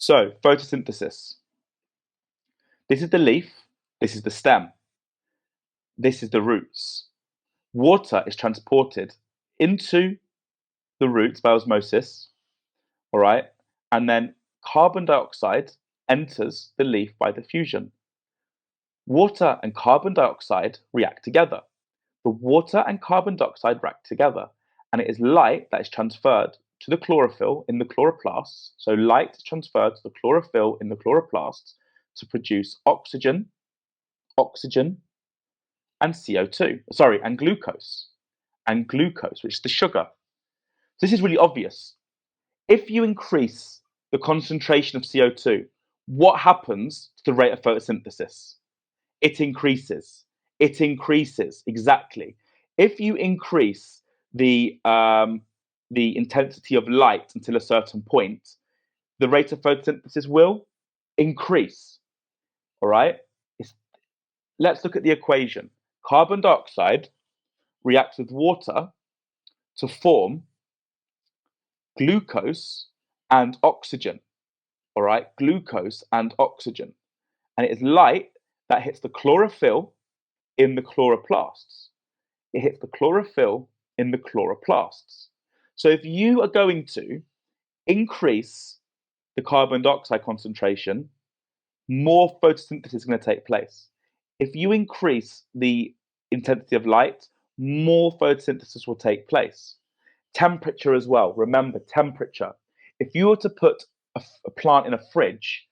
So, photosynthesis. This is the leaf, this is the stem, this is the roots. Water is transported into the roots by osmosis, all right? And then carbon dioxide enters the leaf by diffusion. Water and carbon dioxide react together. The water and carbon dioxide react together, and it is light that is transferred to the chlorophyll in the chloroplasts. So light is transferred to the chlorophyll in the chloroplasts to produce oxygen, and CO2. Sorry, and glucose, which is the sugar. This is really obvious. If you increase the concentration of CO2, what happens to the rate of photosynthesis? It increases. It increases, exactly. If you increase the intensity of light until a certain point, the rate of photosynthesis will increase. All right? Let's look at the equation. Carbon dioxide reacts with water to form glucose and oxygen. All right? Glucose and oxygen. And it is light that hits the chlorophyll in the chloroplasts. It hits the chlorophyll in the chloroplasts. So if you are going to increase the carbon dioxide concentration, more photosynthesis is going to take place. If you increase the intensity of light, more photosynthesis will take place. Temperature as well. Remember, temperature. If you were to put a plant in a fridge,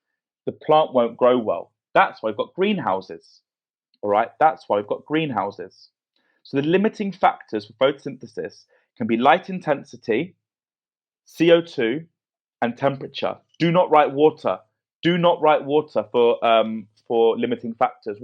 the plant won't grow well. That's why we've got greenhouses. All right, that's why we've got greenhouses. So the limiting factors for photosynthesis can be light intensity, CO2, and temperature. Do not write water. Do not write water for limiting factors.